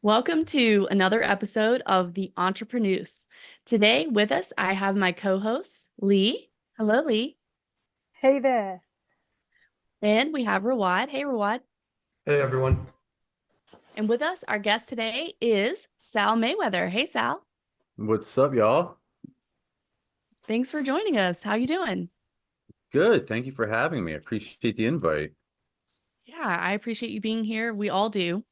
Welcome to another episode of the EntrepreNous. Today with us, I have my co-host, Lee. Hello, Lee. Hey there. And we have Rawad. Hey, Rawad. Hey everyone. And with us, our guest today is Sal Mayweather. Hey, Sal. What's up, y'all? Thanks for joining us. How you doing? Good. Thank you for having me. I appreciate the invite. Yeah, I appreciate you being here. We all do.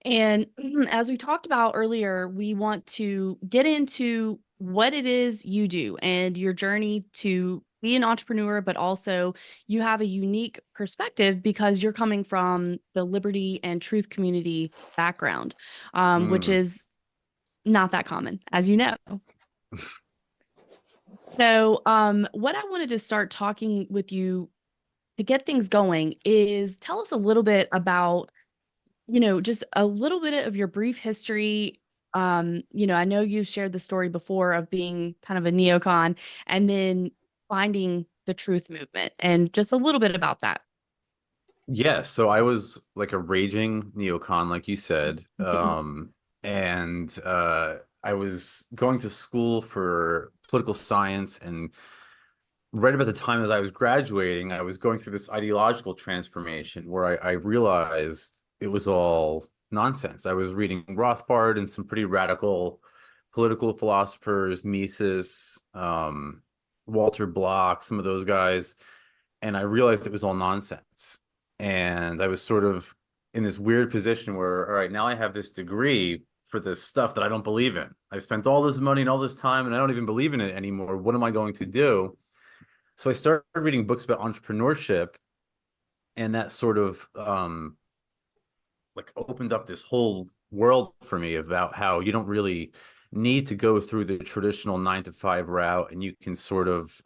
And as we talked about earlier, we want to get into what it is you do and your journey to be an entrepreneur, but also you have a unique perspective because you're coming from the liberty and truth community background, which Mm. is not that common, as you know. So, what I wanted to start talking with you to get things going is tell us a little bit about just a little bit of your brief history. I know you shared the story before of being kind of a neocon and then finding the truth movement and just a little bit about that. Yeah, so I was like a raging neocon, like you said. And I was going to school for political science, and right about the time as I was graduating, I was going through this ideological transformation where I realized it was all nonsense. I was reading Rothbard and some pretty radical political philosophers, Mises, Walter Block, some of those guys, and I realized it was all nonsense. And I was sort of in this weird position where, all right, now I have this degree for this stuff that I don't believe in. I've spent all this money and all this time, and I don't even believe in it anymore. What am I going to do? So I started reading books about entrepreneurship, and that sort of like opened up this whole world for me about how you don't really need to go through the traditional 9 to 5 route, and you can sort of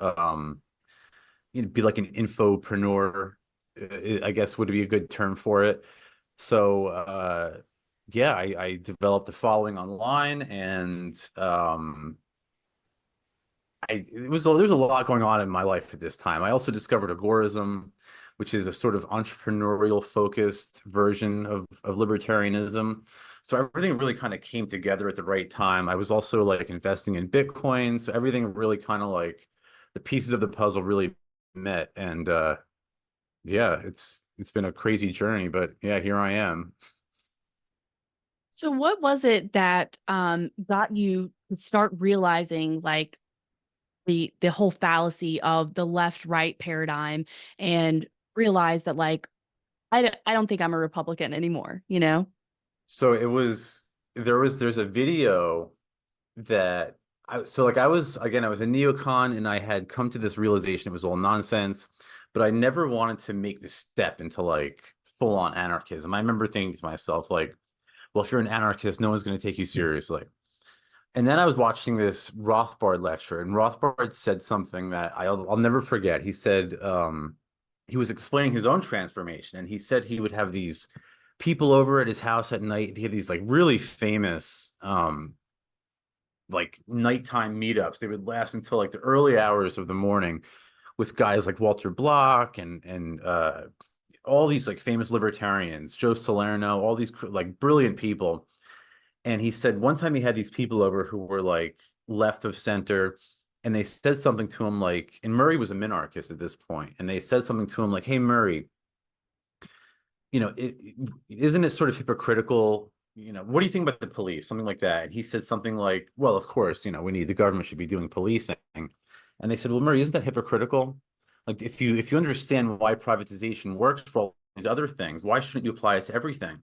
be like an infopreneur, I guess would be a good term for it. So yeah, I developed a following online, and there's a lot going on in my life at this time. I also discovered agorism, which is a sort of entrepreneurial focused version of libertarianism. So everything really kind of came together at the right time. I was also like investing in Bitcoin, so everything really kind of like the pieces of the puzzle really met. And yeah, it's been a crazy journey, but yeah, here I am. So what was it that got you to start realizing like the whole fallacy of the left right paradigm and realize that like I don't think I'm a Republican anymore, you know? So there's a video that I was again, I was a neocon, and I had come to this realization it was all nonsense, but I never wanted to make the step into like full on anarchism. I remember thinking to myself, like, well, if you're an anarchist, no one's going to take you seriously. And then I was watching this Rothbard lecture, and Rothbard said something that I'll never forget. He said he was explaining his own transformation, and he said he would have these people over at his house at night. He had these like really famous like nighttime meetups. They would last until like the early hours of the morning with guys like Walter Block and all these like famous libertarians, Joe Salerno, all these like brilliant people. And he said one time he had these people over who were like left of center, and they said something to him like, and Murray was a minarchist at this point, and they said something to him like, "Hey Murray, isn't it sort of hypocritical? What do you think about the police?" Something like that. And he said something like, "Well, of course, the government should be doing policing." And they said, "Well, Murray, isn't that hypocritical? Like, if you understand why privatization works for all these other things, why shouldn't you apply it to everything?"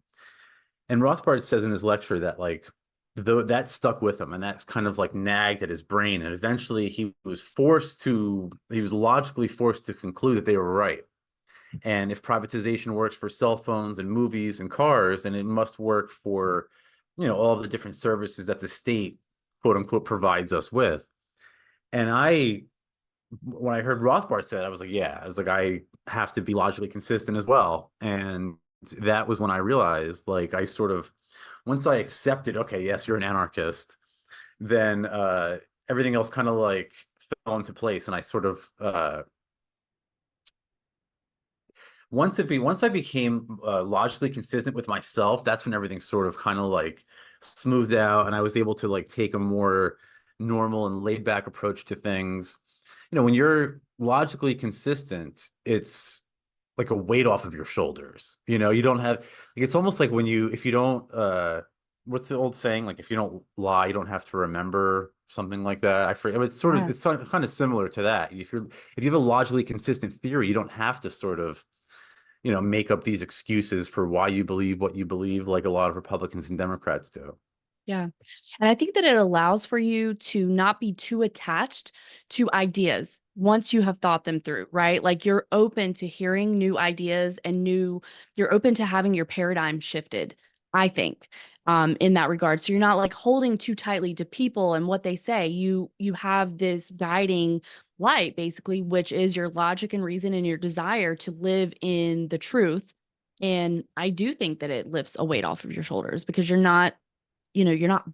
And Rothbard says in his lecture that like though that stuck with him, and that's kind of like nagged at his brain, and eventually he was logically forced to conclude that they were right. And if privatization works for cell phones and movies and cars, then it must work for, all the different services that the state, quote unquote, provides us with. And when I heard Rothbard say it, I was like, yeah, I was like, I have to be logically consistent as well. And that was when I realized, like, once I accepted, okay, yes, you're an anarchist, then everything else kind of like fell into place. And I sort of, once I became logically consistent with myself, that's when everything sort of kind of like smoothed out, and I was able to like take a more normal and laid back approach to things. You know, when you're logically consistent, it's like a weight off of your shoulders. You know, you don't have like it's almost like when you if you don't what's the old saying? Like if you don't lie, you don't have to remember something like that. I forget. It's sort of Yeah. it's kind of similar to that. If you have a logically consistent theory, you don't have to sort of make up these excuses for why you believe what you believe, like a lot of Republicans and Democrats do. Yeah. And I think that it allows for you to not be too attached to ideas once you have thought them through, right? Like you're open to hearing new ideas and you're open to having your paradigm shifted, I think, in that regard. So you're not like holding too tightly to people and what they say. You have this guiding light, basically, which is your logic and reason and your desire to live in the truth. And I do think that it lifts a weight off of your shoulders because you're not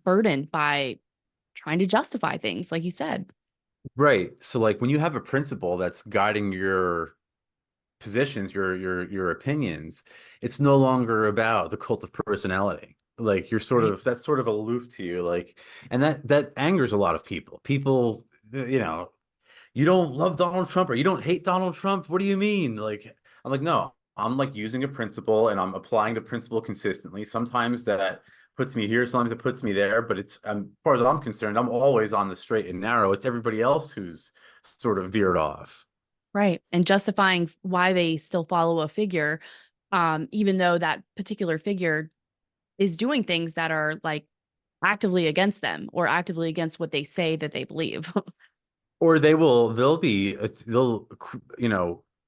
burdened by trying to justify things, like you said. Right. So like when you have a principle that's guiding your positions, your opinions, it's no longer about the cult of personality. Like you're sort Right. of that's sort of aloof to you, like, and that angers a lot of people. People, you don't love Donald Trump or you don't hate Donald Trump. What do you mean? Like, I'm like, no, I'm like using a principle and I'm applying the principle consistently. Sometimes that puts me here, sometimes it puts me there, but as far as I'm concerned, I'm always on the straight and narrow. It's everybody else who's sort of veered off. Right. And justifying why they still follow a figure, even though that particular figure is doing things that are like actively against them or actively against what they say that they believe. Or they'll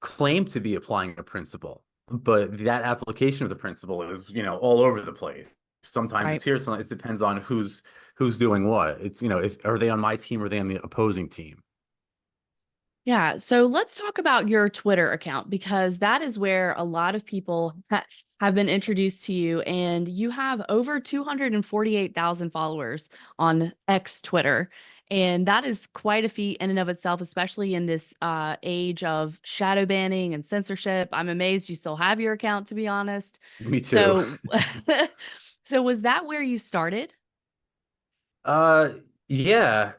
claim to be applying a principle, but that application of the principle is, all over the place. Sometimes Right. it's here, sometimes it depends on who's doing what. It's, if are they on my team or are they on the opposing team? Yeah. So let's talk about your Twitter account because that is where a lot of people have been introduced to you. And you have over 248,000 followers on X Twitter. And that is quite a feat in and of itself, especially in this age of shadow banning and censorship. I'm amazed you still have your account, to be honest. Me too. So, so was that where you started? Uh, yeah.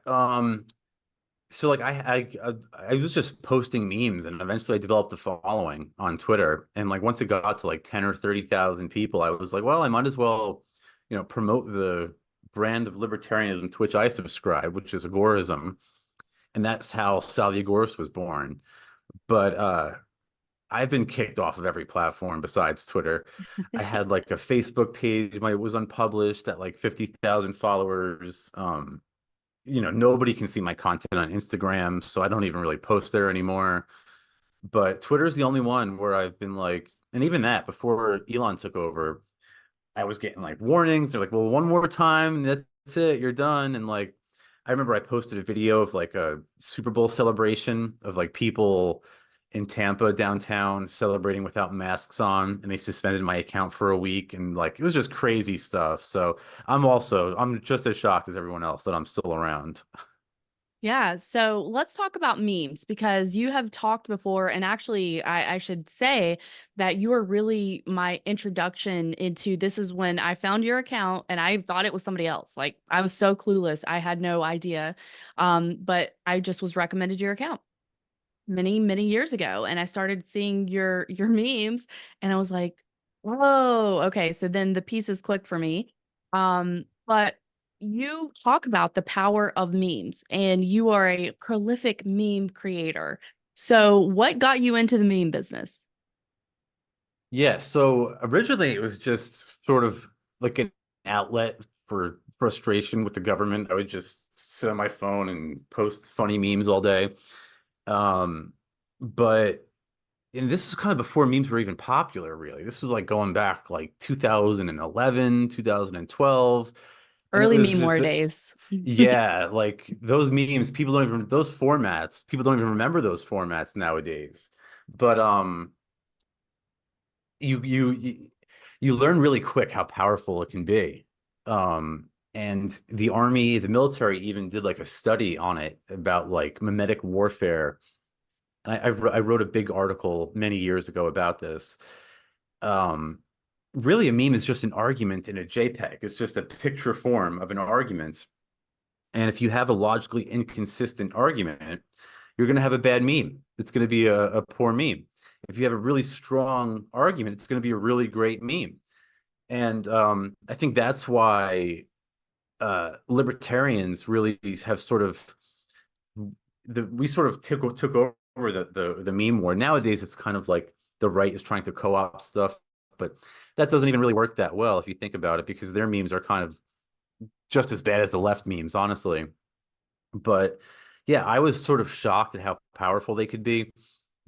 So like I was just posting memes and eventually I developed a following on Twitter. And like once it got to like 10 or 30,000 people, I was like, well, I might as well, promote the brand of libertarianism to which I subscribe, which is agorism. And that's how Sal the Agorist was born. But I've been kicked off of every platform besides Twitter. I had like a Facebook page, my it was unpublished at like 50,000 followers. Nobody can see my content on Instagram, so I don't even really post there anymore. But Twitter is the only one where I've been like, and even that before Elon took over, I was getting like warnings. They're like, well, one more time, that's it, you're done. And like, I remember I posted a video of like a Super Bowl celebration of like people in Tampa downtown celebrating without masks on, and they suspended my account for a week. And like, it was just crazy stuff. So I'm just as shocked as everyone else that I'm still around. Yeah, so let's talk about memes because you have talked before, and actually, I should say that you are really my introduction into this is when I found your account and I thought it was somebody else. Like I was so clueless, I had no idea. But I just was recommended your account many, many years ago, and I started seeing your memes, and I was like, "Whoa, okay." So then the pieces clicked for me. But you talk about the power of memes, and you are a prolific meme creator. So what got you into the meme business? Yeah, so originally it was just sort of like an outlet for frustration with the government. I would just sit on my phone and post funny memes all day. Um, but and this is kind of before memes were even popular, really. This was like going back like 2011, 2012. And it Early was meme war just, days. yeah, like those memes, those formats, people don't even remember those formats nowadays. But you you you you learn really quick how powerful it can be. And the army, the military even did like a study on it about like mimetic warfare. I wrote a big article many years ago about this. Um, really a meme is just an argument in a JPEG. It's just a picture form of an argument. And if you have a logically inconsistent argument, you're going to have a bad meme. It's going to be a poor meme. If you have a really strong argument, it's going to be a really great meme. And I think that's why libertarians really have sort of we sort of took over the meme war. Nowadays, it's kind of like the right is trying to co-opt stuff, but that doesn't even really work that well if you think about it, because their memes are kind of just as bad as the left memes, honestly. But yeah, I was sort of shocked at how powerful they could be.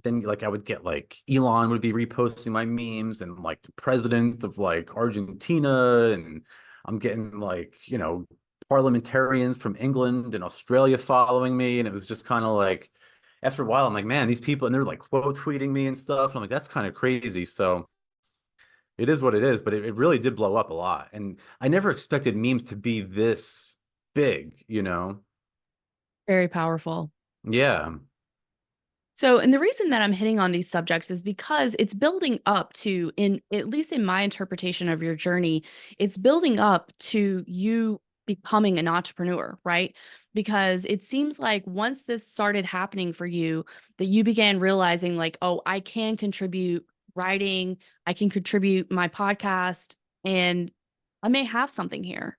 Then like I would get like Elon would be reposting my memes, and like the president of like Argentina, and I'm getting like, parliamentarians from England and Australia following me. And it was just kind of like, after a while, I'm like, man, these people, and they're like quote tweeting me and stuff. And I'm like, that's kind of crazy. So it is what it is, but it really did blow up a lot. And I never expected memes to be this big. Very powerful. Yeah. So, and the reason that I'm hitting on these subjects is because it's building up to, in at least in my interpretation of your journey, it's building up to you becoming an entrepreneur, right? Because it seems like once this started happening for you, that you began realizing like, oh, I can contribute writing, I can contribute my podcast, and I may have something here.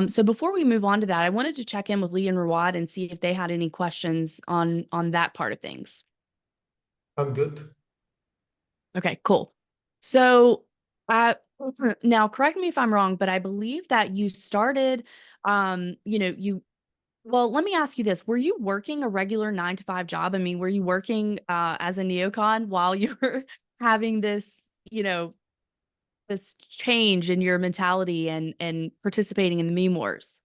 So before we move on to that, I wanted to check in with Lee and Rawad and see if they had any questions on that part of things. I'm good. Okay, cool. So, uh, now correct me if I'm wrong, but I believe that you started, well, let me ask you this. Were you working a regular 9 to 5 job? I mean, were you working as a neocon while you were having this, this change in your mentality and participating in the meme wars?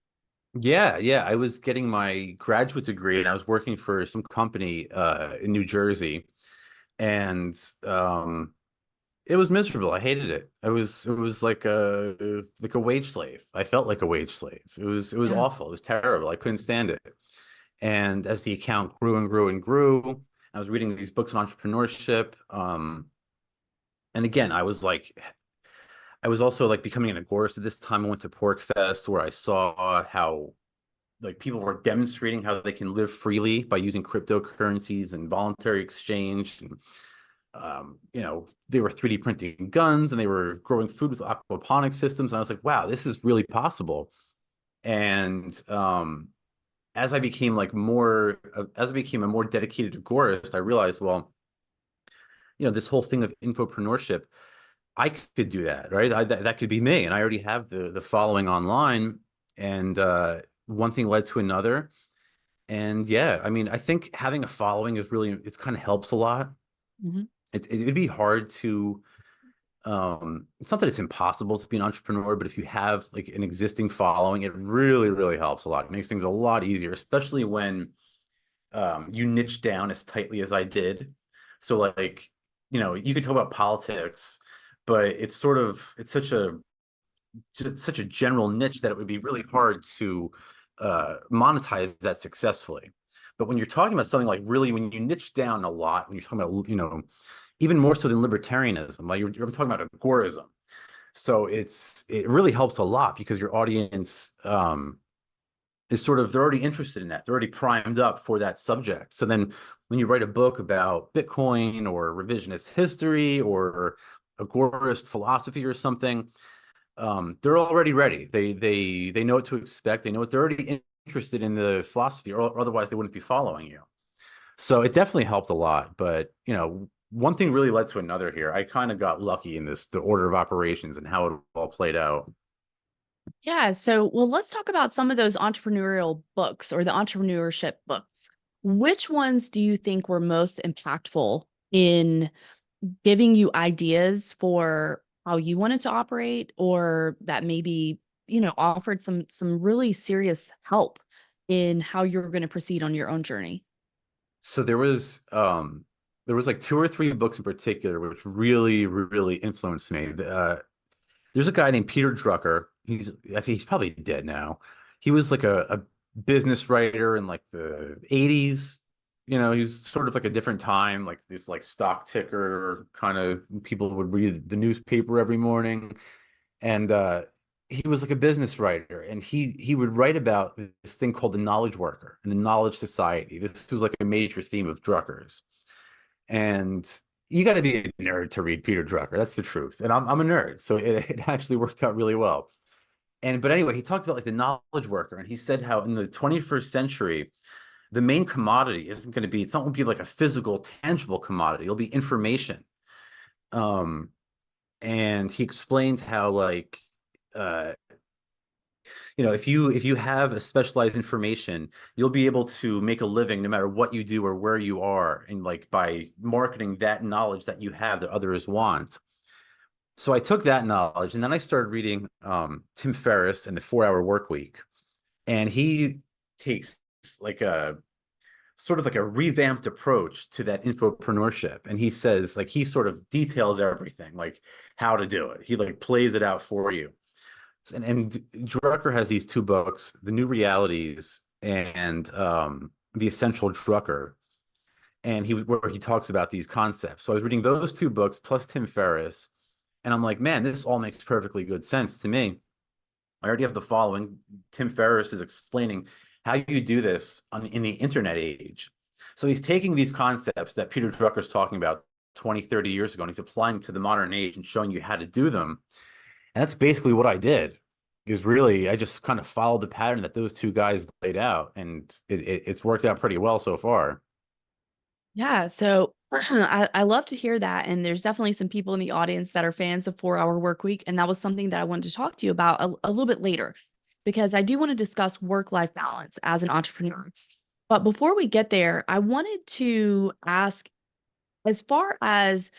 Yeah, yeah. I was getting my graduate degree and I was working for some company in New Jersey, and it was miserable. I hated it. It was like a wage slave. I felt like a wage slave. It was Yeah. awful. It was terrible. I couldn't stand it. And as the account grew and grew and grew, I was reading these books on entrepreneurship. And again, I was also like becoming an agorist at this time. I went to Pork Fest, where I saw how like people were demonstrating how they can live freely by using cryptocurrencies and voluntary exchange. And they were 3D printing guns, and they were growing food with aquaponic systems. And I was like, wow, this is really possible. And as I became a more dedicated agorist, I realized, well, this whole thing of infopreneurship, I could do that, right? That could be me, and I already have the following online. And one thing led to another. And yeah, I mean, I think having a following it's kind of helps a lot. Mhm. It'd be hard to, it's not that it's impossible to be an entrepreneur, but if you have like an existing following, it really, really helps a lot. It makes things a lot easier, especially when you niche down as tightly as I did. So like, you could talk about politics, but it's such a general niche that it would be really hard to monetize that successfully. But when you're talking about something like really, when you niche down a lot, when you're talking about, even more so than libertarianism, like I'm talking about agorism. So it really helps a lot because your audience is they're already interested in that. They're already primed up for that subject. So then when you write a book about Bitcoin or revisionist history or agorist philosophy or something, they're already ready. They know what to expect. They know what they're already interested in the philosophy, or otherwise they wouldn't be following you. So it definitely helped a lot. But one thing really led to another here. I kind of got lucky in the order of operations and how it all played out. Yeah. So, well, let's talk about some of those entrepreneurial books or the entrepreneurship books. Which ones do you think were most impactful in giving you ideas for how you wanted to operate, or that maybe, offered some really serious help in how you're going to proceed on your own journey? So there was like two or three books in particular which really, really influenced me. There's a guy named Peter Drucker. I think he's probably dead now. He was like a business writer in like the 80s. he was sort of like a different time, like this like stock ticker kind of people would read the newspaper every morning. And he was like a business writer, and he would write about this thing called the knowledge worker and the knowledge society. This was like a major theme of Drucker's. And you got to be a nerd to read Peter Drucker. That's the truth. And I'm a nerd, so it actually worked out really well. But anyway, he talked about like the knowledge worker, and he said how in the 21st century, the main commodity isn't going to be, it's not going to be like a physical, tangible commodity. It'll be information. Um, and he explained how like uh if you have a specialized information, you'll be able to make a living no matter what you do or where you are, and like by marketing that knowledge that you have that others want. So I took that knowledge, and then I started reading Tim Ferriss and the 4 Hour Work Week. And he takes like a sort of like a revamped approach to that infopreneurship. And he says, like, he sort of details everything, like how to do it. He like plays it out for you. And Drucker has these two books, The New Realities and The Essential Drucker. And where he talks about these concepts. So I was reading those two books plus Tim Ferriss, and I'm like, man, this all makes perfectly good sense to me. I already have the following. Tim Ferriss is explaining how you do this in the internet age. So he's taking these concepts that Peter Drucker's talking about 20, 30 years ago, and he's applying them to the modern age and showing you how to do them. And that's basically what I did. Is really, I just kind of followed the pattern that those two guys laid out, and it's worked out pretty well so far. Yeah, so I love to hear that. And there's definitely some people in the audience that are fans of 4 Hour Work Week. And that was something that I wanted to talk to you about a little bit later, because I do want to discuss work-life balance as an entrepreneur. But before we get there, I wanted to ask, as far as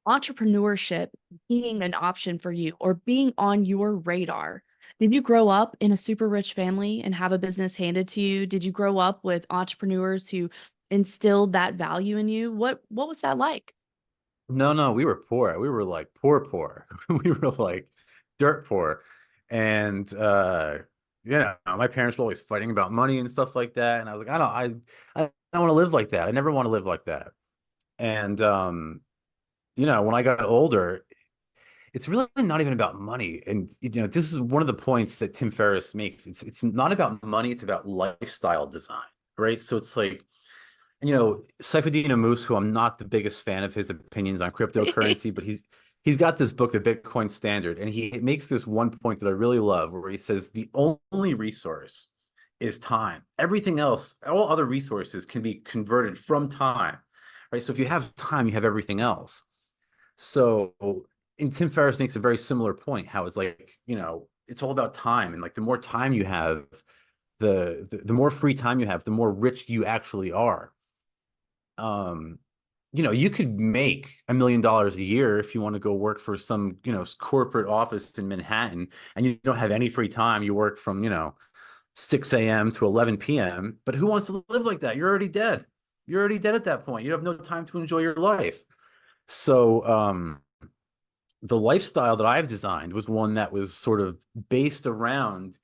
entrepreneurship being an option for you or being on your radar, did you grow up in a super rich family and have a business handed to you? Did you grow up with entrepreneurs who instilled that value in you? What was that like? No, no, we were poor. We were like poor, poor. We were like dirt poor. And my parents were always fighting about money and stuff like that. And I was like, I don't want to live like that. I never want to live like that. And when I got older, it's really not even about money. And this is one of the points that Tim Ferriss makes. It's not about money, it's about lifestyle design, right? So it's like, Saifedean Moose, who I'm not the biggest fan of his opinions on cryptocurrency, but he's got this book, The Bitcoin Standard, and he makes this one point that I really love, where he says the only resource is time. Everything else, all other resources can be converted from time, right? So if you have time, you have everything else. So, and Tim Ferriss makes a very similar point, how it's like, it's all about time, and like the more time you have, the more free time you have, the more rich you actually are. um you could make $1 million a year if you want to go work for some corporate office in Manhattan, and you don't have any free time. You work from 6 a.m. to 11 p.m. But who wants to live like that? You're already dead. You're already dead at that point. You have no time to enjoy your life. So the lifestyle that I've designed was one that was sort of based around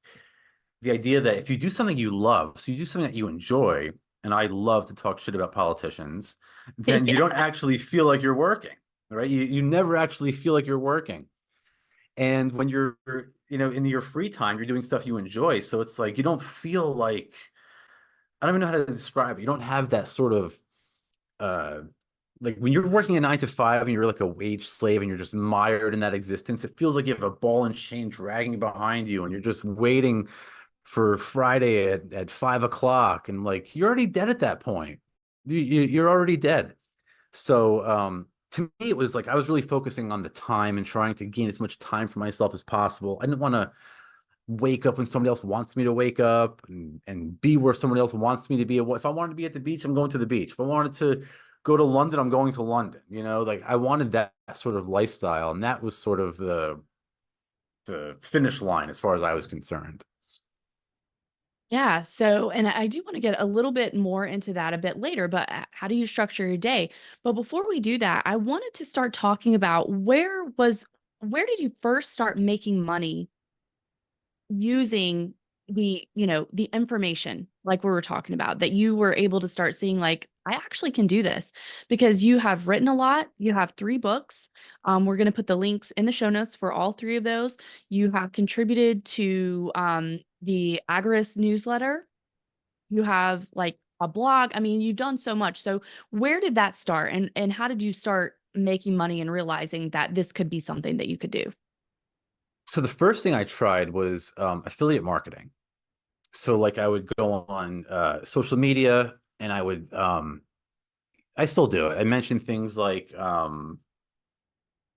the idea that if you do something you love, so you do something that you enjoy, and I love to talk shit about politicians, then you Yeah. don't actually feel like you're working, right? You never actually feel like you're working. And when you're, in your free time, you're doing stuff you enjoy. So it's like, you don't feel like, I don't even know how to describe it. You don't have that sort of, uh, like when you're working a 9 to 5 and you're like a wage slave and you're just mired in that existence, it feels like you have a ball and chain dragging behind you, and you're just waiting for Friday at 5 o'clock, and like you're already dead at that point. You're already dead. So to me, it was like I was really focusing on the time and trying to gain as much time for myself as possible. I didn't want to wake up when somebody else wants me to wake up, and be where someone else wants me to be. If I wanted to be at the beach, I'm going to the beach. If I wanted to go to London, I'm going to London. Like I wanted that sort of lifestyle, and that was sort of the finish line as far as I was concerned. Yeah. So, and I do want to get a little bit more into that a bit later, but how do you structure your day? But before we do that, I wanted to start talking about where did you first start making money using the information like we were talking about, that you were able to start seeing like, I actually can do this, because you have written a lot. You have 3 books. We're going to put the links in the show notes for all 3 of those. You have contributed to the Agorist newsletter. You have like a blog. I mean, you've done so much. So where did that start, and how did you start making money and realizing that this could be something that you could do? So the first thing I tried was affiliate marketing. So like I would go on social media and I still do it. I mentioned things like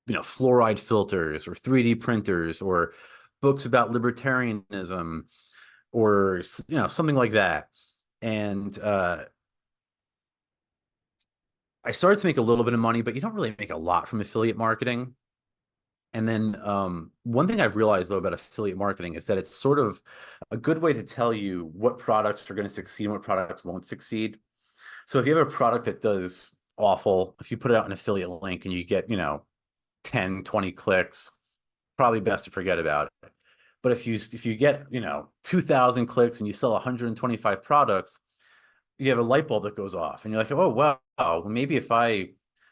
fluoride filters or 3D printers or books about libertarianism or something like that. And I started to make a little bit of money, but you don't really make a lot from affiliate marketing. And then one thing I've realized though about affiliate marketing is that it's sort of a good way to tell you what products are going to succeed and what products won't succeed. So if you have a product that does awful, if you put it out an affiliate link and you get, 10, 20 clicks, probably best to forget about it. But if you get, 2,000 clicks and you sell 125 products, you have a light bulb that goes off and you're like, oh, wow, well, maybe if I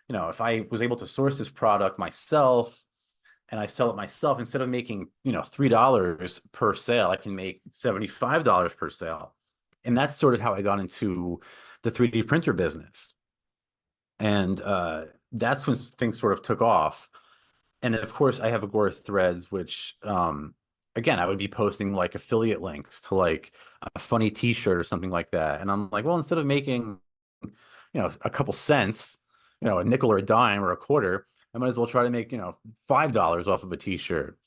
was able to source this product myself and I sell it myself, instead of making, $3 per sale, I can make $75 per sale. And that's sort of how I got into the 3D printer business. And that's when things sort of took off. And then, of course, I have Agora Threads, which, again, I would be posting like affiliate links to like a funny T-shirt or something like that. And I'm like, well, instead of making, a couple cents, a nickel or a dime or a quarter, I might as well try to make, $5 off of a T-shirt.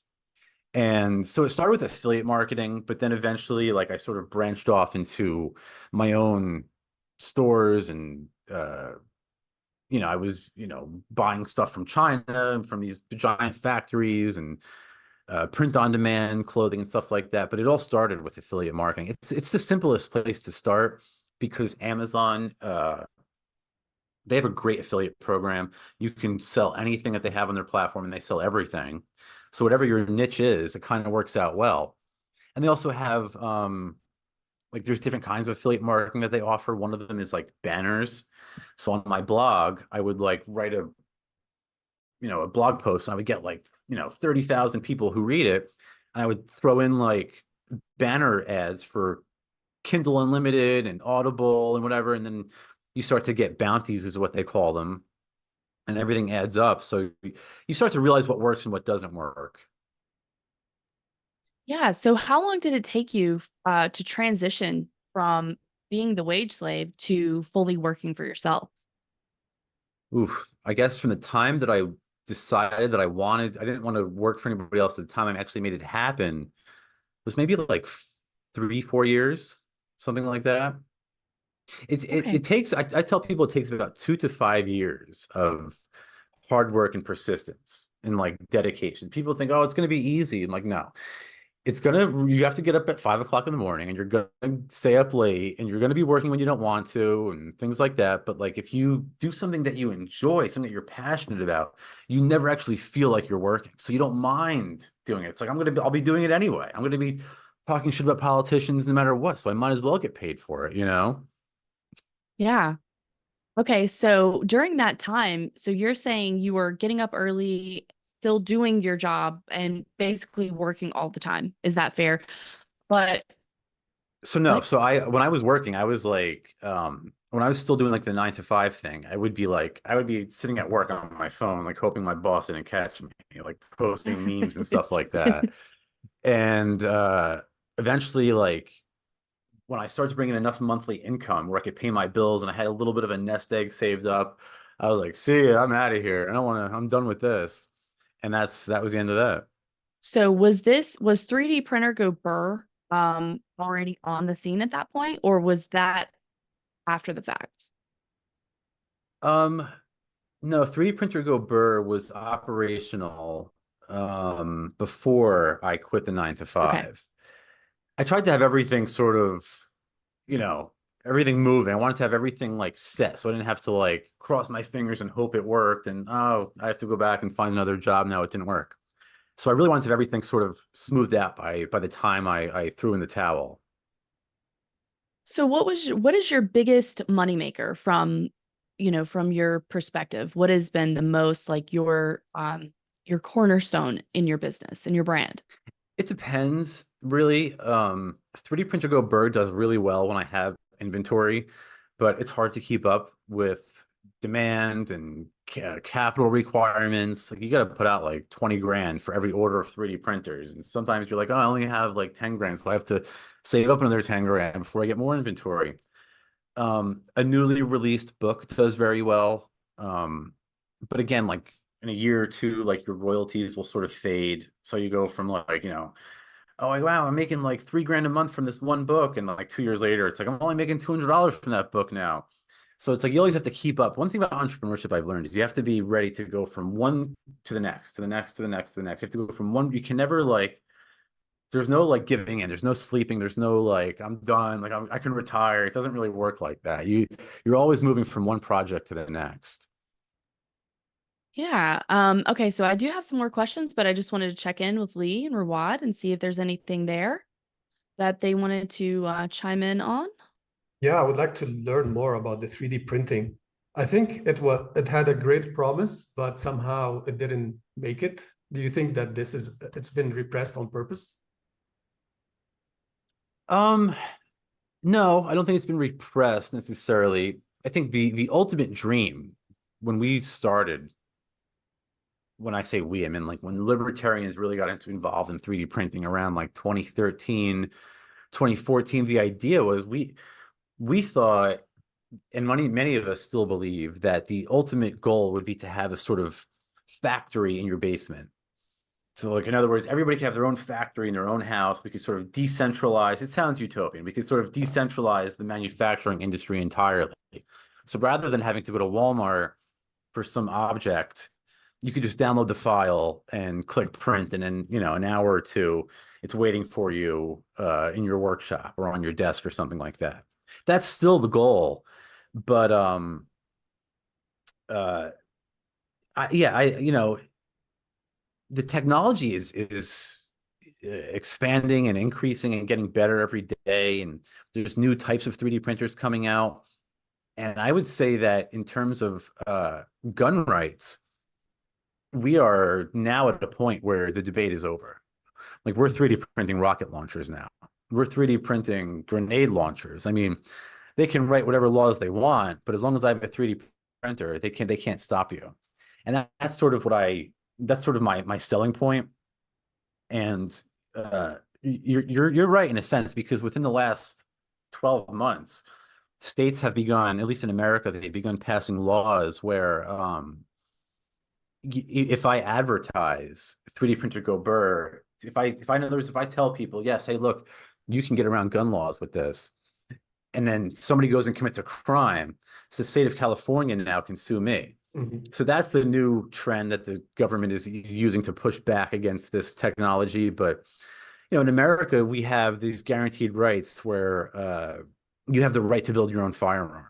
And so it started with affiliate marketing, but then eventually, like, I sort of branched off into my own stores and, I was, buying stuff from China, from these giant factories and print on demand clothing and stuff like that. But it all started with affiliate marketing. It's the simplest place to start because Amazon, they have a great affiliate program. You can sell anything that they have on their platform and they sell everything. So whatever your niche is, it kind of works out well. And they also have like there's different kinds of affiliate marketing that they offer. One of them is like banners. So on my blog, I would like write a blog post and I would get like, 30,000 people who read it. And I would throw in like banner ads for Kindle Unlimited and Audible and whatever. And then you start to get bounties is what they call them. And everything adds up. So you start to realize what works and what doesn't work. Yeah. So how long did it take you to transition from being the wage slave to fully working for yourself? Oof. I guess from the time that I decided that I didn't want to work for anybody else at the time I actually made it happen was maybe like 3, 4 years, something like that. It Okay. takes, I tell people it takes about 2 to 5 years of hard work and persistence and like dedication. People think, oh, it's going to be easy. And like, no, you have to get up at 5 o'clock in the morning and you're going to stay up late and you're going to be working when you don't want to and things like that. But like, if you do something that you enjoy, something that you're passionate about, you never actually feel like you're working. So you don't mind doing it. It's like, I'll be doing it anyway. I'm going to be talking shit about politicians no matter what. So I might as well get paid for it, Yeah. Okay. So during that time, so you're saying you were getting up early, still doing your job, and basically working all the time. Is that fair? But So no, what? so when I was working, I was like when I was still doing like the 9 to 5 thing, I would be sitting at work on my phone, like hoping my boss didn't catch me, like posting memes and stuff like that. And eventually like when I started bringing enough monthly income where I could pay my bills and I had a little bit of a nest egg saved up, I was like, see ya, I'm out of here. I'm done with this. And that was the end of that. So was 3D printer go burr already on the scene at that point, or was that after the fact? Um, No, 3D Printer Go Burr was operational before I quit the nine to Okay. five. I tried to have everything sort of, you know, everything moving. I wanted to have everything like set so I didn't have to like cross my fingers and hope it worked. And oh, I have to go back and find another job now. It didn't work. So I really wanted to have everything sort of smoothed out by the time I threw in the towel. So what is your biggest moneymaker from, from your perspective? What has been the most like your cornerstone in your business and your brand? It depends, really. 3D Printer Go Bird does really well when I have inventory, but it's hard to keep up with demand and capital requirements. Like you got to put out like 20 grand for every order of 3D printers. And sometimes you're like, oh, I only have like 10 grand, so I have to save up another 10 grand before I get more inventory. A newly released book does very well. But again, like in a year or two, like your royalties will sort of fade. So you go from like, oh like, wow, I'm making like 3 grand a month from this one book. And like 2 years later, it's like I'm only making $200 from that book now. So it's like you always have to keep up. One thing about entrepreneurship I've learned is you have to be ready to go from one to the next, to the next, to the next, to the next. You have to go from one, you can never like there's no like giving in. There's no sleeping. There's no like I'm done. Like I can retire. It doesn't really work like that. You're always moving from one project to the next. Yeah. Okay, so I do have some more questions, but I just wanted to check in with Lee and Rawad and see if there's anything there that they wanted to chime in on. Yeah, I would like to learn more about the 3D printing. I think it had a great promise, but somehow it didn't make it. Do you think that it's been repressed on purpose? Um, no, I don't think it's been repressed necessarily. I think the ultimate dream when we started, when I say we, I mean like when libertarians really got into involved in 3D printing around like 2013, 2014, the idea was we thought, and many of us still believe, that the ultimate goal would be to have a sort of factory in your basement. So, like, in other words, everybody can have their own factory in their own house. We could sort of decentralize. It sounds utopian. We could sort of decentralize the manufacturing industry entirely. So rather than having to go to Walmart for some object, you could just download the file and click print, and then, an hour or two, it's waiting for you in your workshop or on your desk or something like that. That's still the goal, but uh, the technology is expanding and increasing and getting better every day, and there's new types of 3D printers coming out. And I would say that in terms of gun rights, we are now at a point where the debate is over. Like we're 3D printing rocket launchers now. We're 3D printing grenade launchers. I mean, they can write whatever laws they want, but as long as I have a 3D printer, they can't stop you. And that's sort of that's sort of my selling point. And you're right in a sense, because within the last 12 months, states have begun, at least in America, they've begun passing laws where if I advertise 3D printer go burr, in other words, if I tell people, yes, hey, look, you can get around gun laws with this, and then somebody goes and commits a crime, so the state of California now can sue me. Mhm. So that's the new trend that the government is using to push back against this technology. But in America, we have these guaranteed rights where you have the right to build your own firearm,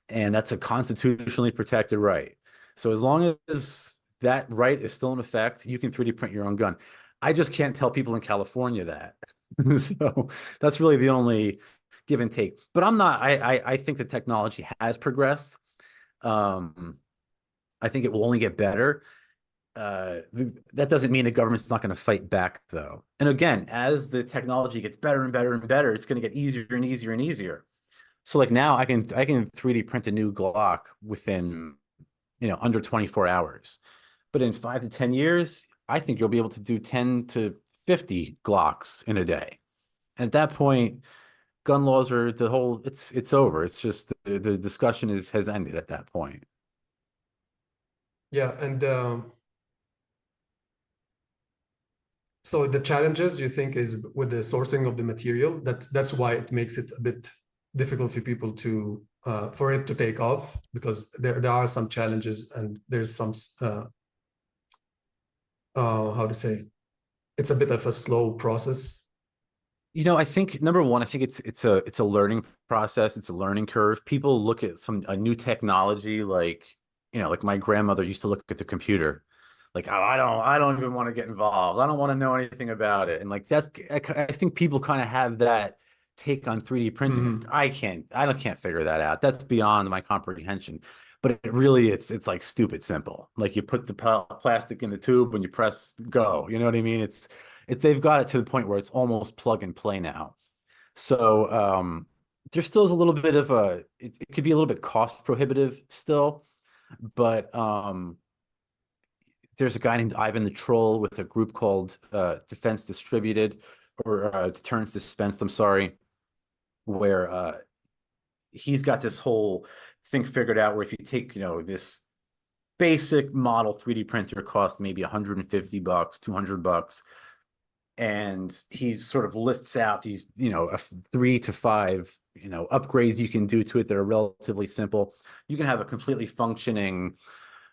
and that's a constitutionally protected right. So as long as that right is still in effect, you can 3D print your own gun. I just can't tell people in California that. So that's really the only give and take. But I'm not. I think the technology has progressed. Um, I think it will only get better. That doesn't mean the government's not going to fight back, though. And again, as the technology gets better and better and better, it's going to get easier and easier and easier. So like now I can 3D print a new Glock within, under 24 hours. But in 5 to 10 years, I think you'll be able to do 10 to 50 Glocks in a day. And at that point, gun laws are it's over. It's just the discussion has ended at that point. Yeah, and so the challenges you think is with the sourcing of the material, that's why it makes it a bit difficult for people to for it to take off, because there are some challenges, and there's some how to say, it's a bit of a slow process. I think number one, I think it's a learning process. It's a learning curve. People look at a new technology, like, like my grandmother used to look at the computer. like, oh, I don't even want to get involved. I don't want to know anything about it. And like I think people kind of have that take on 3D printing. Mhm. I can't figure that out. That's beyond my comprehension. But it really, it's like stupid simple. Like you put the plastic in the tube and you press go. You know what I mean? They've got it to the point where it's almost plug and play now. So there still is a little bit of it could be a little bit cost prohibitive still, but there's a guy named Ivan the Troll with a group called Defense Distributed or Deterrence Dispensed, I'm sorry, where he's got this whole thing figured out where if you take, this basic model 3D printer cost maybe $150, $200, and he sort of lists out these, 3 to 5, upgrades you can do to it that are relatively simple. You can have a completely functioning,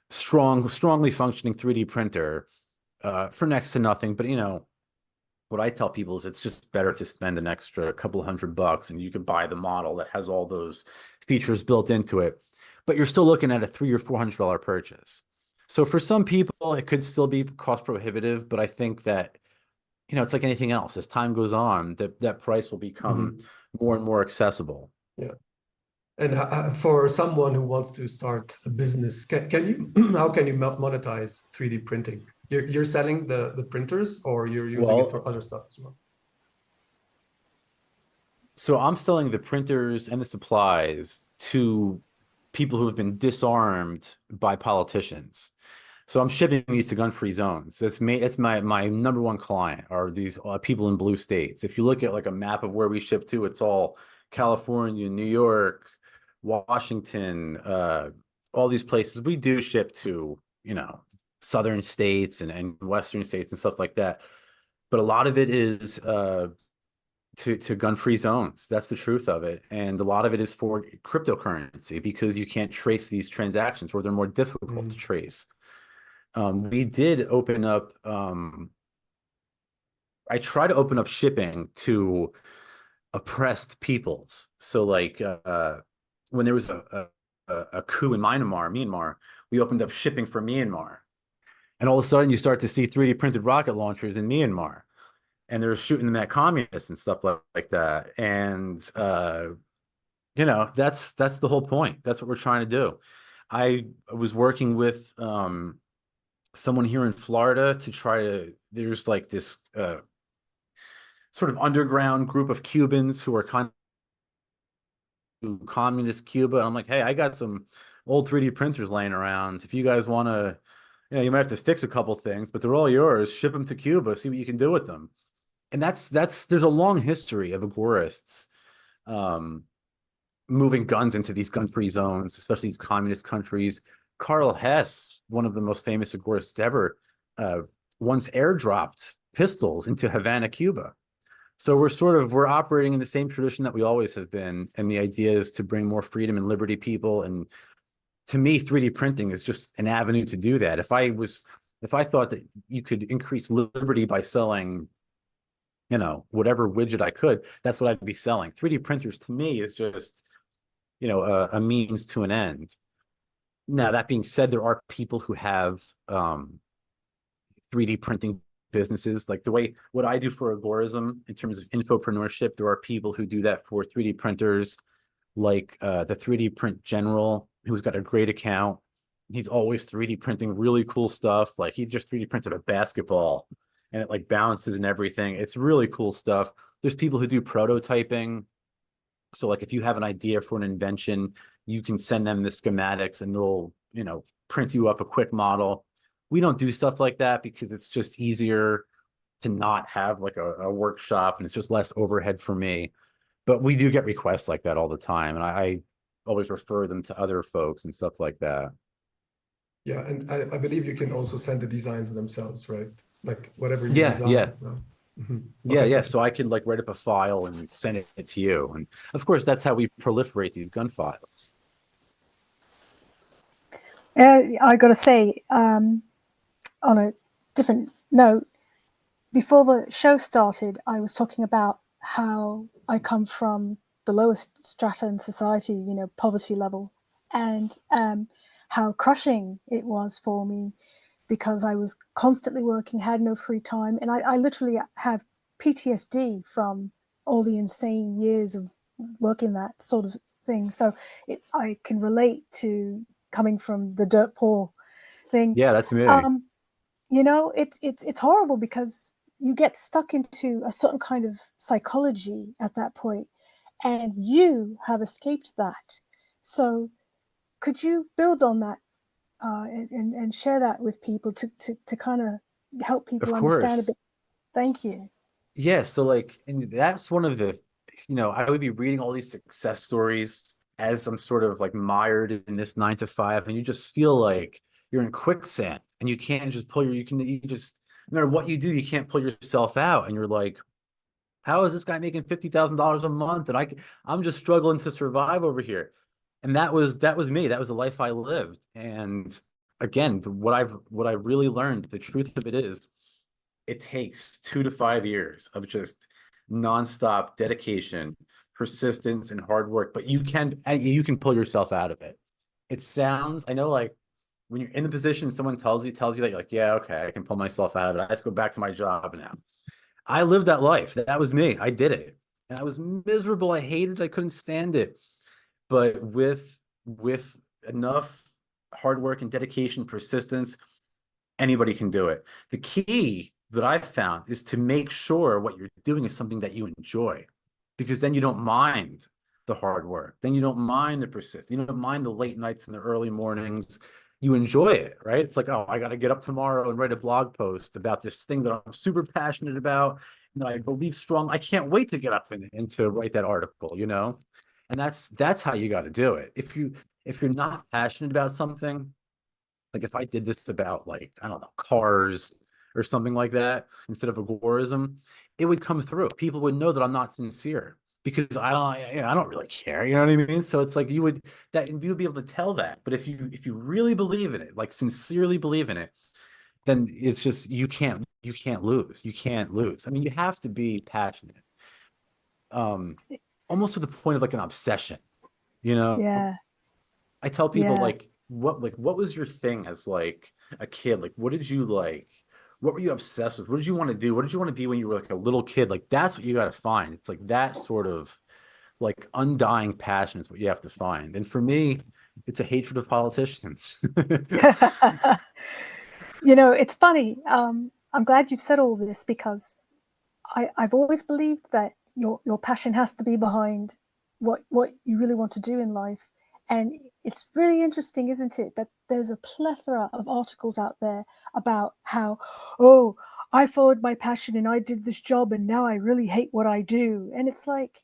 strongly functioning 3D printer for next to nothing. But what I tell people is it's just better to spend an extra couple of $100 and you can buy the model that has all those features built into it. But you're still looking at a $300 or $400 purchase. So for some people, it could still be cost prohibitive, but I think that it's like anything else. As time goes on, that price will become more and more accessible. Yeah. And for someone who wants to start a business, can you how can you monetize 3D printing? You're selling the printers, or you're using it for other stuff as well? So I'm selling the printers and the supplies to people who have been disarmed by politicians. So I'm shipping these to gun-free zones. It's my number one client are these people in blue states. If you look at like a map of where we ship to, it's all California, New York, Washington, all these places. We do ship to, southern states and western states and stuff like that. But a lot of it is to gun-free zones. That's the truth of it. And a lot of it is for cryptocurrency because you can't trace these transactions, or they're more difficult to trace. We did open up, I try to open up shipping to oppressed peoples. So like when there was a coup in Myanmar, we opened up shipping for Myanmar. And all of a sudden you start to see 3D printed rocket launchers in Myanmar. And they're shooting them at communists and stuff like that. And that's the whole point. That's what we're trying to do. I was working with someone here in Florida to try to, there's like this sort of underground group of Cubans who are kind of communist Cuba. I'm like, hey, I got some old 3D printers laying around. If you guys want to, you might have to fix a couple things, but they're all yours. Ship them to Cuba, see what you can do with them. And there's a long history of agorists moving guns into these gun-free zones, especially these communist countries. Karl Hess, one of the most famous agorists ever, once airdropped pistols into Havana, Cuba. So we're operating in the same tradition that we always have been. And the idea is to bring more freedom and liberty people. And to me, 3D printing is just an avenue to do that. If I thought that you could increase liberty by selling, whatever widget I could, that's what I'd be selling. 3D printers to me is just, a means to an end. Now, that being said, there are people who have 3D printing businesses, like what I do for Agorism in terms of infopreneurship. There are people who do that for 3D printers, like the 3D Print General, who's got a great account. He's always 3D printing really cool stuff. Like he just 3D printed a basketball and it like bounces and everything. It's really cool stuff. There's people who do prototyping. So like if you have an idea for an invention, you can send them the schematics and they'll, print you up a quick model. We don't do stuff like that because it's just easier to not have like a workshop, and it's just less overhead for me. But we do get requests like that all the time. And I always refer them to other folks and stuff like that. Yeah, and I believe you can also send the designs themselves, right? Like whatever you Yeah, design. yeah. Okay, Yeah. So I can like write up a file and send it to you. And of course, that's how we proliferate these gun files. I got to say, on a different note, before the show started, I was talking about how I come from the lowest strata in society, poverty level, and how crushing it was for me because I was constantly working, had no free time. And I literally have PTSD from all the insane years of working that sort of thing. So I can relate to coming from the dirt poor thing. Yeah, that's me. You know, it's horrible because you get stuck into a certain kind of psychology at that point, and you have escaped that. So could you build on that and share that with people to kind of help Of people understand a bit? course. Thank you. Yeah, so like, and that's one of the, I would be reading all these success stories as I'm sort of like mired in this 9 to 5, and you just feel like you're in quicksand and you can't just pull you just, no matter what you do, you can't pull yourself out. And you're like, how is this guy making $50,000 a month? And I'm just struggling to survive over here. And that was me. That was the life I lived. And again, what I really learned, the truth of it is, it takes 2 to 5 years of just nonstop dedication, persistence, and hard work, but you can pull yourself out of it. It sounds, I know, like when you're in the position, someone tells you that, you're like, yeah, okay, I can pull myself out of it. I have to go back to my job now. I lived that life. That was me. I did it. And I was miserable. I hated it. I couldn't stand it. But with enough hard work and dedication, persistence, anybody can do it. The key that I've found is to make sure what you're doing is something that you enjoy, because then you don't mind the hard work. Then you don't mind the persistence. You don't mind the late nights and the early mornings. You enjoy it, right? It's like, oh, I got to get up tomorrow and write a blog post about this thing that I'm super passionate about. I believe strong. I can't wait to get up and to write that article, And that's how you got to do it. If you're not passionate about something, like if I did this about, like, I don't know, cars or something like that, instead of agorism, it would come through. People would know that I'm not sincere because I don't really care. You know what I mean? So it's like you would be able to tell that. But if you really believe in it, like sincerely believe in it, then it's just you can't lose. You can't lose. I mean, you have to be passionate, um, almost to the point of like an obsession. You know, Yeah, I tell people, yeah. what was your thing as like a kid? Like what did you like? What were you obsessed with? What did you want to do? What did you want to be when you were like a little kid? Like that's what you got to find. It's like that sort of like undying passion is what you have to find. And for me, it's a hatred of politicians. You know, it's funny. I'm glad you've said all this because I've always believed that your passion has to be behind what you really want to do in life. And it's really interesting, isn't it, that there's a plethora of articles out there about how, oh, I followed my passion and I did this job and now I really hate what I do. And it's like,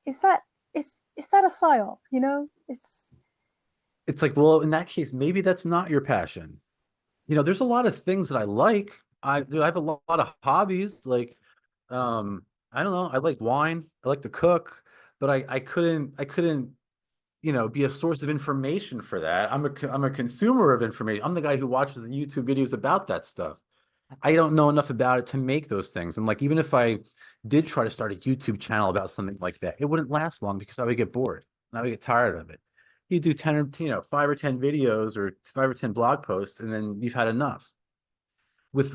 is that is that a psyop? You know, It's like, well, in that case, maybe that's not your passion. There's a lot of things that I like. I have a lot of hobbies. Like, I don't know. I like wine. I like to cook, but I couldn't, be a source of information for that. I'm a consumer of information. I'm the guy who watches the YouTube videos about that stuff. I don't know enough about it to make those things. And like, even if I did try to start a YouTube channel about something like that, it wouldn't last long because I would get bored and I would get tired of it. You do 10 or 5 or 10 videos or 5 or 10 blog posts, and then you've had enough. With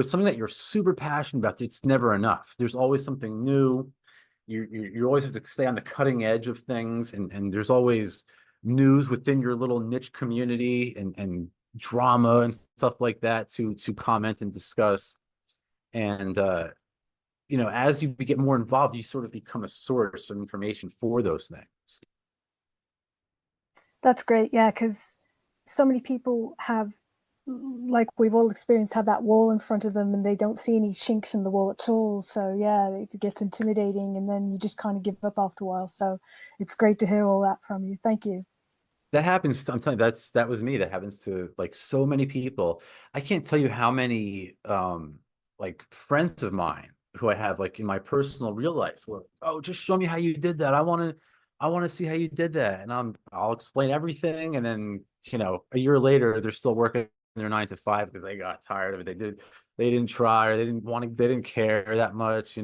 something that you're super passionate about, it's never enough. There's always something new. You always have to stay on the cutting edge of things, and there's always news within your little niche community and drama and stuff like that to comment and discuss. And as you get more involved, you sort of become a source of information for those things. That's great. Yeah, because so many people have, like we've all experienced, have that wall in front of them and they don't see any chinks in the wall at all. So yeah, it gets intimidating and then you just kind of give up after a while. So it's great to hear all that from you. Thank you. That happens. I'm telling you, that was me. That happens to like so many people. I can't tell you how many like friends of mine who I have like in my personal real life who are, oh, just show me how you did that. I want to see how you did that. And I'll explain everything. And then, a year later, they're still working their 9 to 5 because they got tired of it. They didn't try, or they didn't care that much.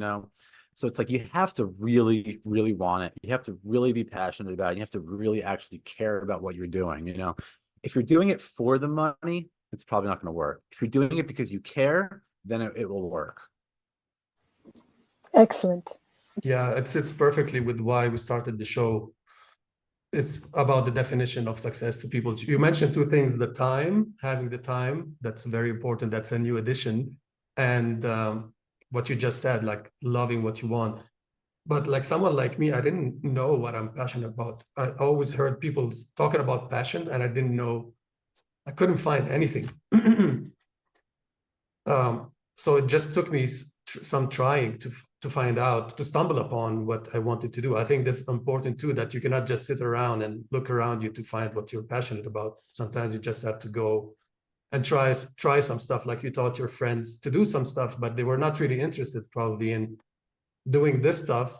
So it's like you have to really, really want it. You have to really be passionate about it. You have to really actually care about what you're doing. If you're doing it for the money, it's probably not going to work. If you're doing it because you care, then it will work. Excellent. Yeah, it sits perfectly with why we started the show. It's about the definition of success to people. You mentioned two things: the time, having the time, that's very important. That's a new addition. And what you just said, like loving what you want. But like someone like me, I didn't know what I'm passionate about. I always heard people talking about passion, and I didn't know, I couldn't find anything. So it just took me some trying to find out, to stumble upon what I wanted to do. I think that's important too, that you cannot just sit around and look around you to find what you're passionate about. Sometimes you just have to go and try some stuff. Like you taught your friends to do some stuff, but they were not really interested probably in doing this stuff.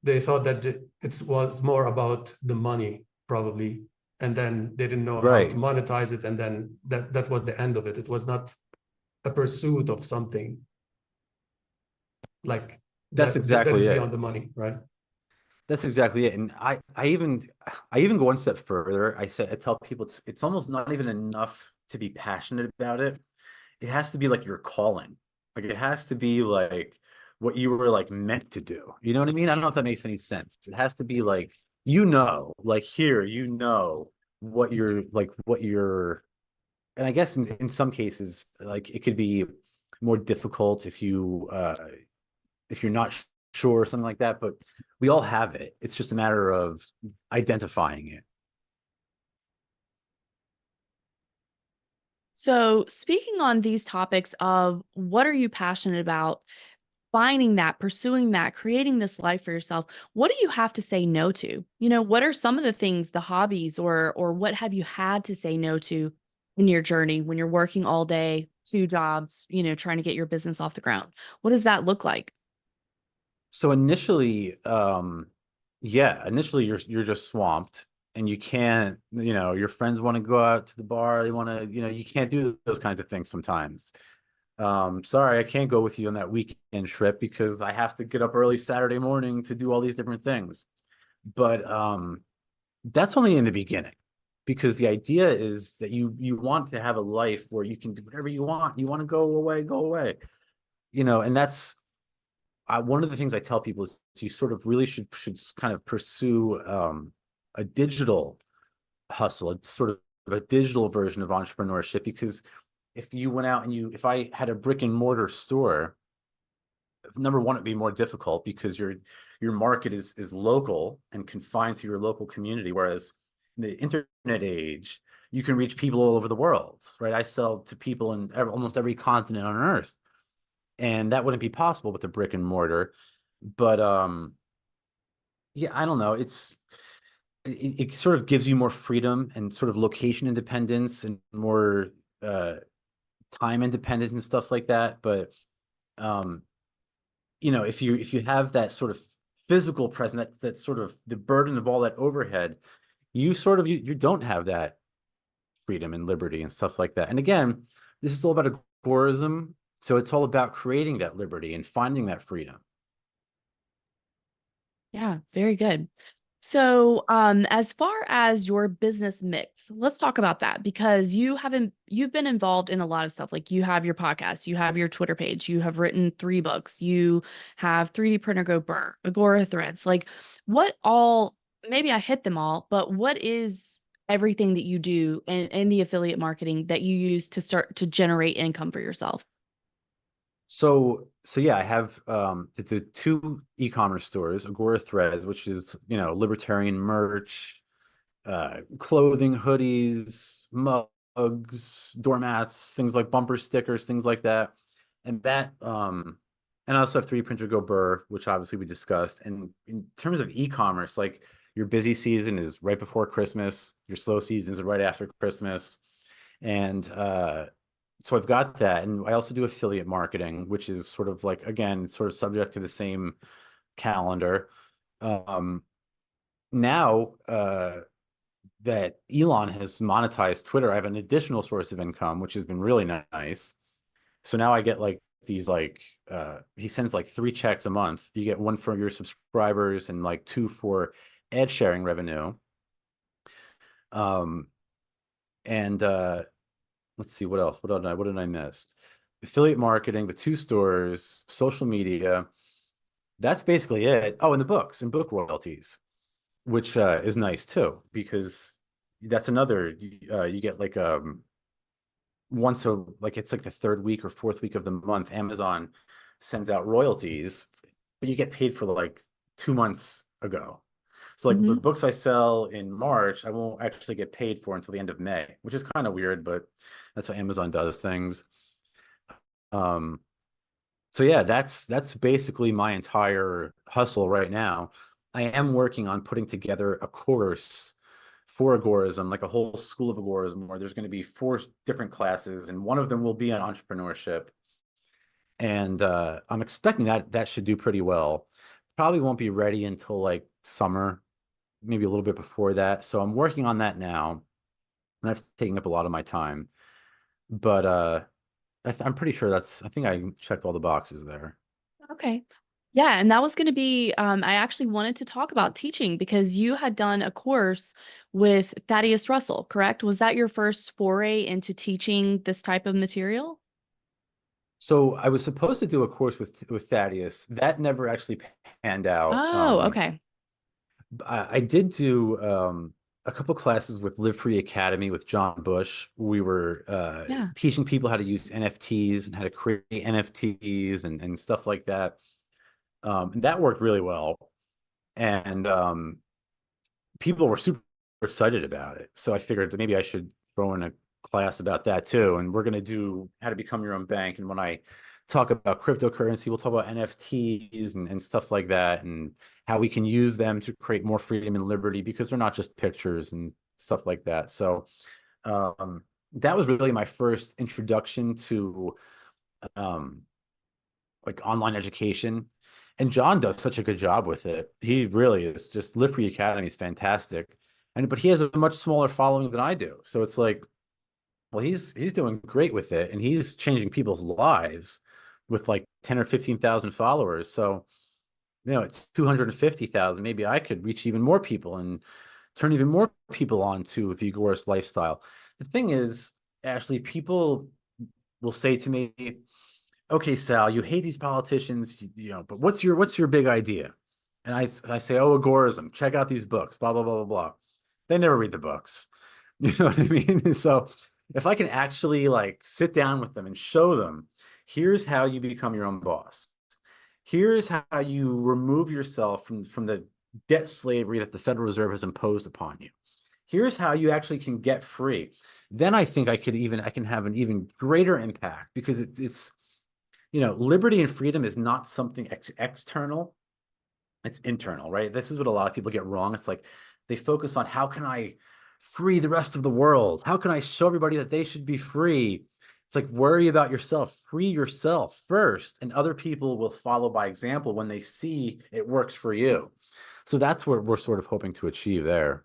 They thought that it was more about the money probably, and then they didn't know how to monetize it, and then that was the end of it. It was not a pursuit of something like That's that exactly is it. beyond the money, right? That's exactly it. And I even go one step further. I tell people it's almost not even enough to be passionate about it. It has to be like your calling. Like it has to be like what you were like meant to do. You know what I mean? I don't know if that makes any sense. It has to be like, like here, what you're, and I guess in some cases, like it could be more difficult if you're not sure or something like that, but we all have it. It's just a matter of identifying it. So, speaking on these topics of what are you passionate about, finding that, pursuing that, creating this life for yourself, what do you have to say no to? You know, what are some of the things, the hobbies, or what have you had to say no to in your journey when you're working all day, two jobs, you know, trying to get your business off the ground? What does that look like? So initially, initially you're just swamped and you can't, your friends want to go out to the bar, they want to, you can't do those kinds of things sometimes. Sorry, I can't go with you on that weekend trip because I have to get up early Saturday morning to do all these different things. But that's only in the beginning, because the idea is that you want to have a life where you can do whatever you want. You want to go away. And that's one of the things I tell people is you sort of really should kind of pursue a digital hustle. It's sort of a digital version of entrepreneurship, because if you went out and if I had a brick and mortar store, number one, it'd be more difficult because your market is local and confined to your local community. Whereas in the internet age, you can reach people all over the world, right? I sell to people in almost every continent on Earth, and that wouldn't be possible with a brick and mortar. But yeah, I don't know. It sort of gives you more freedom and sort of location independence and more time independence and stuff like that. But if you have that sort of physical presence, that sort of the burden of all that overhead, you sort of you don't have that freedom and liberty and stuff like that. And again, this is all about agorism, so it's all about creating that liberty and finding that freedom. Yeah, very good. So, as far as your business mix, let's talk about that, because you've been involved in a lot of stuff. Like you have your podcast, you have your Twitter page, you have written 3 books, you have 3D Printer Go Burr, Agora Threads. Like what all, maybe I hit them all, but what is everything that you do and the affiliate marketing that you use to start to generate income for yourself? So yeah, I have the 2 e-commerce stores, Agora Threads, which is, libertarian merch, clothing, hoodies, mugs, doormats, things like bumper stickers, things like that. And and I also have 3D Printer Go Burr, which obviously we discussed. And in terms of e-commerce, like your busy season is right before Christmas, your slow season is right after Christmas. And so I've got that. And I also do affiliate marketing, which is sort of like, again, sort of subject to the same calendar. Now, that Elon has monetized Twitter, I have an additional source of income, which has been really nice. So now I get like these he sends like 3 checks a month. You get 1 for your subscribers and like 2 for ad sharing revenue. And let's see, what else? What did I miss? Affiliate marketing, the 2 stores, social media. That's basically it. Oh, and the books and book royalties, which is nice too, because that's another, you get like like it's like the 3rd week or 4th week of the month, Amazon sends out royalties, but you get paid for like 2 months ago. So like the Mhm. books I sell in March, I won't actually get paid for until the end of May, which is kind of weird, but that's how Amazon does things. Um, so yeah, that's basically my entire hustle right now. I am working on putting together a course for agorism, like a whole school of agorism, where there's going to be 4 different classes, and one of them will be on entrepreneurship. And I'm expecting that should do pretty well. Probably won't be ready until like summer, maybe a little bit before that. So I'm working on that now, and that's taking up a lot of my time. But I'm pretty sure I think I checked all the boxes there. Okay. Yeah, and that was going to be, I actually wanted to talk about teaching because you had done a course with Thaddeus Russell, correct? Was that your first foray into teaching this type of material? So I was supposed to do a course with Thaddeus. That never actually panned out. Oh, okay. I did do a couple classes with Live Free Academy with John Bush. We were Yeah. teaching people how to use NFTs and how to create NFTs and stuff like that. And that worked really well. And people were super excited about it. So I figured that maybe I should throw in a class about that too. And we're going to do how to become your own bank. And when I talk about cryptocurrency, we'll talk about NFTs and stuff like that, and how we can use them to create more freedom and liberty, because they're not just pictures and stuff like that. So that was really my first introduction to um, like online education. And John does such a good job with it. He really is. Just Live Free Academy is fantastic. But he has a much smaller following than I do. So it's like, well, he's doing great with it, and he's changing people's lives with like 10 or 15,000 followers. So, it's 250,000. Maybe I could reach even more people and turn even more people on to the Agorist lifestyle. The thing is, Ashley, people will say to me, okay, Sal, you hate these politicians, but what's your big idea? And I say, oh, agorism, check out these books, blah, blah, blah, blah, blah. They never read the books. You know what I mean? So if I can actually like sit down with them and show them, here's how you become your own boss. Here's how you remove yourself from the debt slavery that the Federal Reserve has imposed upon you. Here's how you actually can get free. Then I think I can have an even greater impact, because it's liberty and freedom is not something external, it's internal, right? This is what a lot of people get wrong. It's like they focus on, how can I free the rest of the world? How can I show everybody that they should be free? It's like, worry about yourself, free yourself first, and other people will follow by example when they see it works for you. So that's what we're sort of hoping to achieve there.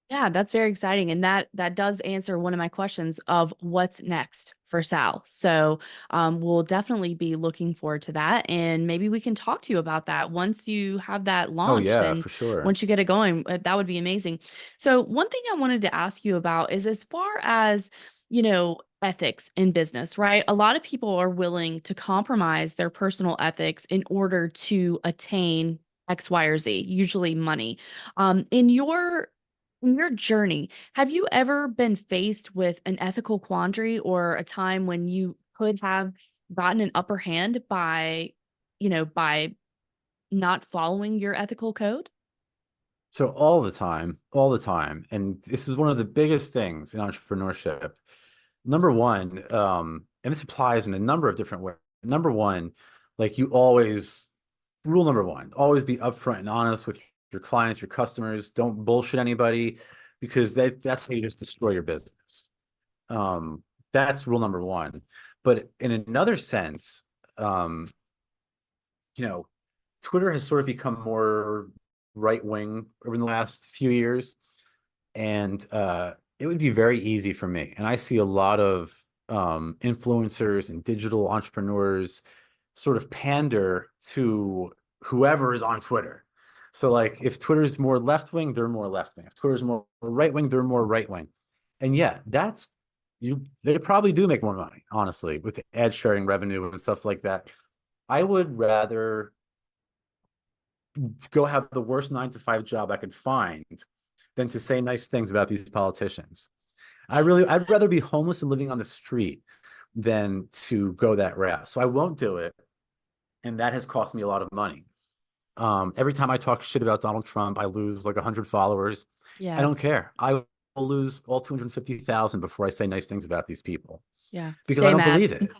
Yeah, that's very exciting, and that does answer one of my questions of what's next for Sal. So, we'll definitely be looking forward to that, and maybe we can talk to you about that once you have that Oh launched yeah, and for sure. once you get it going. That would be amazing. So, one thing I wanted to ask you about is as far as, ethics in business, right? A lot of people are willing to compromise their personal ethics in order to attain X, Y, or Z, usually money. In your journey, have you ever been faced with an ethical quandary or a time when you could have gotten an upper hand by not following your ethical code? So all the time. And this is one of the biggest things in entrepreneurship. Number one, and this applies in a number of different ways. Number one, like rule number one, always be upfront and honest with your clients, your customers. Don't bullshit anybody, because that's how you just destroy your business. Um, that's rule number one. But in another sense, um, you know, Twitter has sort of become more right wing over the last few years, and it would be very easy for me. And I see a lot of influencers and digital entrepreneurs sort of pander to whoever is on Twitter. So, like, if Twitter's more left wing, they're more left wing. If Twitter's more right wing, they're more right wing. And yeah, that's they probably do make more money, honestly, with the ad sharing revenue and stuff like that. I would rather go have the worst 9 to 5 job I could find than to say nice things about these politicians. I'd rather be homeless and living on the street than to go that route. So I won't do it. And that has cost me a lot of money. Every time I talk shit about Donald Trump, I lose like 100 followers. I Yeah. don't care. I will lose all 250,000 before I say nice things about these people Yeah. because I Stay don't mad. believe it.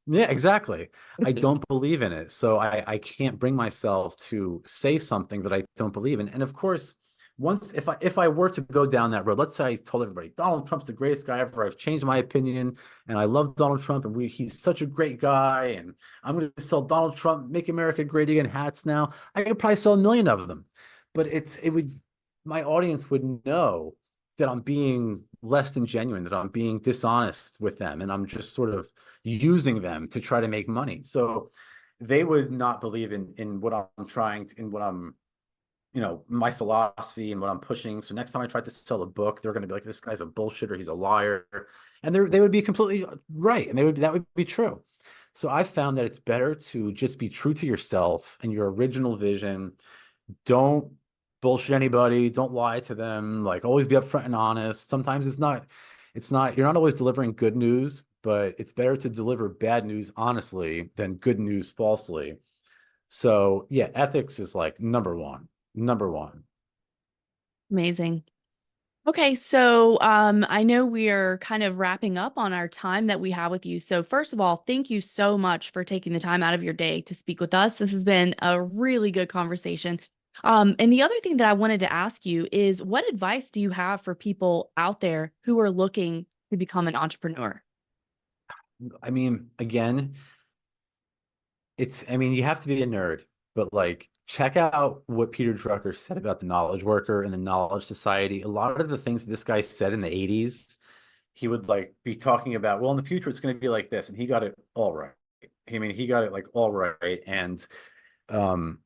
Yeah, exactly. I don't believe in it. So I can't bring myself to say something that I don't believe in. And of course, once if I were to go down that road, let's say I told everybody Donald Trump's the greatest guy ever. I've changed my opinion and I love Donald Trump and he's such a great guy. And I'm going to sell Donald Trump, Make America Great Again hats now. I could probably sell 1 million of them. But my audience would know that I'm being less than genuine, that I'm being dishonest with them, and I'm just sort of using them to try to make money. So they would not believe in what I'm trying to, in what I'm, my philosophy and what I'm pushing. So next time I try to sell a book, they're going to be like, this guy's a bullshitter, he's a liar. And they would be completely right. And that would be true. So I found that it's better to just be true to yourself and your original vision. Don't bullshit anybody. Don't lie to them. Like always be upfront and honest. Sometimes you're not always delivering good news, but it's better to deliver bad news honestly than good news falsely. So yeah, ethics is like number one. Number one. Amazing. Okay, so I know we are kind of wrapping up on our time that we have with you. So first of all, thank you so much for taking the time out of your day to speak with us. This has been a really good conversation. And the other thing that I wanted to ask you is, what advice do you have for people out there who are looking to become an entrepreneur? I mean, again, you have to be a nerd, but like check out what Peter Drucker said about the knowledge worker and the knowledge society. A lot of the things this guy said in the 80s, he would like be talking about, well, in the future, it's going to be like this. And he got it all right. He got it like all right. And um,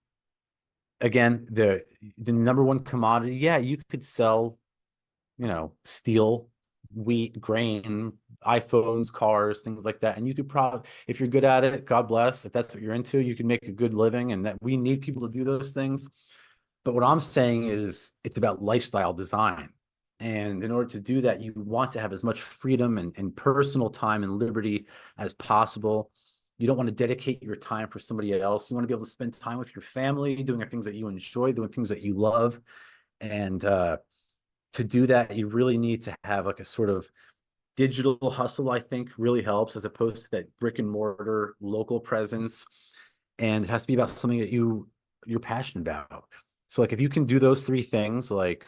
again, the number one commodity, yeah, you could sell, steel, wheat, grain, iPhones, cars, things like that. And you could probably, if you're good at it, God bless, if that's what you're into, you can make a good living, and that we need people to do those things. But what I'm saying is it's about lifestyle design. And in order to do that, you want to have as much freedom and personal time and liberty as possible. You don't want to dedicate your time for somebody else. You want to be able to spend time with your family, doing the things that you enjoy, doing things that you love. And to do that, you really need to have like a sort of digital hustle, I think really helps, as opposed to that brick and mortar local presence. And it has to be about something that you're passionate about. So like if you can do those three things, like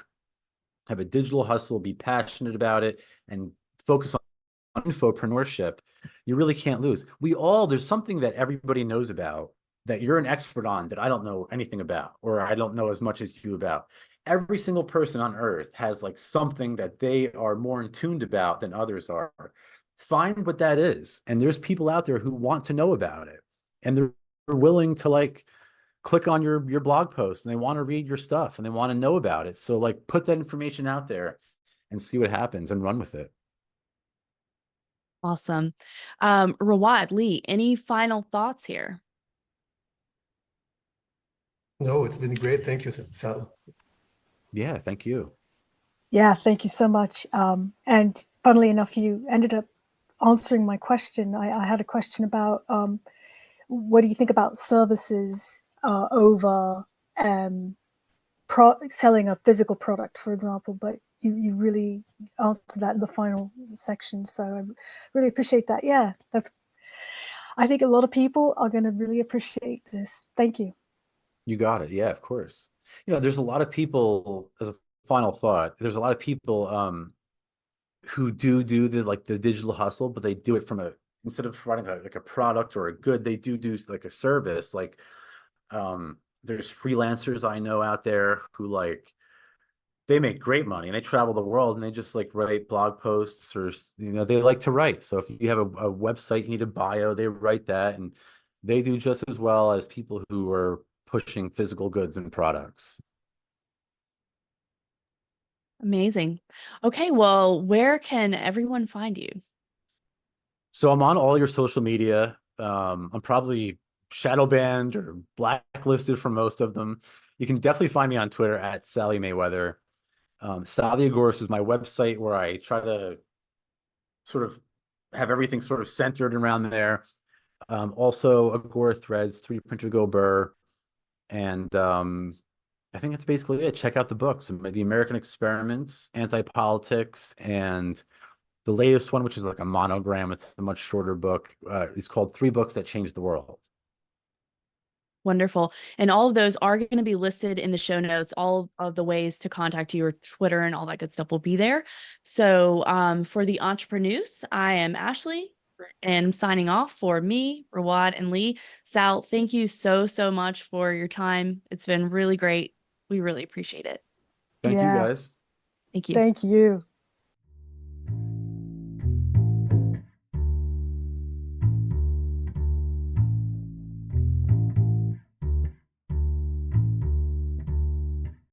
have a digital hustle, be passionate about it, and focus on infopreneurship, you really can't lose. There's something that everybody knows about that you're an expert on that I don't know anything about, or I don't know as much as you about. Every single person on earth has like something that they are more in tuned about than others are. Find what that is. And there's people out there who want to know about it. And they're willing to like click on your blog post, and they want to read your stuff and they want to know about it. So like put that information out there and see what happens and run with it. Awesome. Rawad, Lee, any final thoughts here? No, it's been great. Thank you, Sal. Yeah, thank you. Yeah, thank you so much. And funnily enough, you ended up answering my question. I had a question about what do you think about services over selling a physical product, for example, but you really answered that in the final section. So I really appreciate that. Yeah, I think a lot of people are going to really appreciate this. Thank you. You got it. Yeah, of course. There's a lot of people, as a final thought, there's a lot of people who do the digital hustle, but they do it instead of providing like a product or a good, they do like a service. Like there's freelancers I know out there who like they make great money and they travel the world and they just like write blog posts, or they like to write. So if you have a website, you need a bio, they write that, and they do just as well as people who are pushing physical goods and products. Amazing. Okay, well, where can everyone find you? So I'm on all your social media. I'm probably shadow banned or blacklisted for most of them. You can definitely find me on Twitter at Sally Mayweather. Sal The Agorist is my website where I try to sort of have everything sort of centered around there. Also Agora Threads, 3D Printer Go Burr, and I think that's basically it. Check out the books, the American Experiments, Anti-Politics, and the latest one, which is like a monogram. It's a much shorter book. It's called Three Books That Changed the World. Wonderful. And all of those are going to be listed in the show notes. All of the ways to contact you, your Twitter and all that good stuff will be there. So for the EntrepreNous, I am Ashley and signing off for me, Rawad, and Lee. Sal, thank you so, so much for your time. It's been really great. We really appreciate it. Thank you, Yeah. guys. Thank you. Thank you.